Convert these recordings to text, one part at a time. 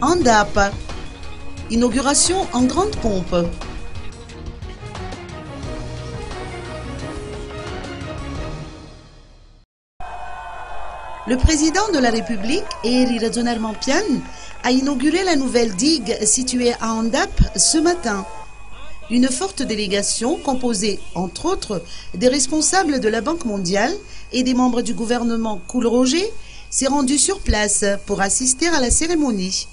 ANDAP. Inauguration en grande pompe. Le président de la République, Eri Rajaonarimampianina, a inauguré la nouvelle digue située à Andap ce matin. Une forte délégation composée, entre autres, des responsables de la Banque mondiale et des membres du gouvernement Cool-Roger s'est rendue sur place pour assister à la cérémonie.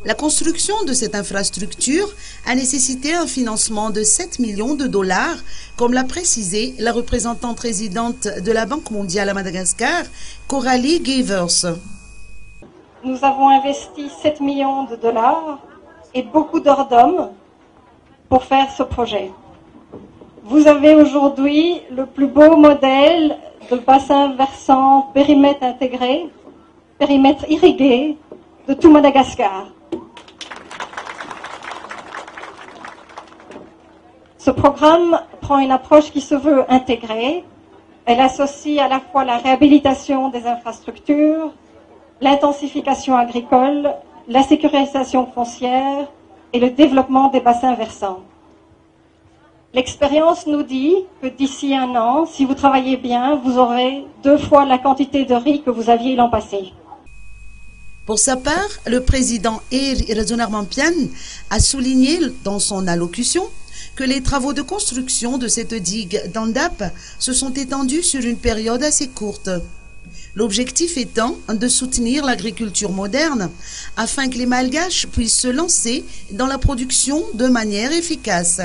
La construction de cette infrastructure a nécessité un financement de 7 millions de dollars, comme l'a précisé la représentante résidente de la Banque mondiale à Madagascar, Coralie Gevers. Nous avons investi 7 millions de dollars et beaucoup d'heures d'hommes pour faire ce projet. Vous avez aujourd'hui le plus beau modèle de bassin versant périmètre intégré, périmètre irrigué de tout Madagascar. Ce programme prend une approche qui se veut intégrée. Elle associe à la fois la réhabilitation des infrastructures, l'intensification agricole, la sécurisation foncière et le développement des bassins versants. L'expérience nous dit que d'ici un an, si vous travaillez bien, vous aurez 2 fois la quantité de riz que vous aviez l'an passé. Pour sa part, le président Eri Rajaonarimampianina a souligné dans son allocution que les travaux de construction de cette digue d'Andap se sont étendus sur une période assez courte. L'objectif étant de soutenir l'agriculture moderne afin que les Malgaches puissent se lancer dans la production de manière efficace.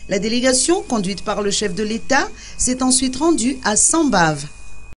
La délégation, conduite par le chef de l'État, s'est ensuite rendue à Sambave.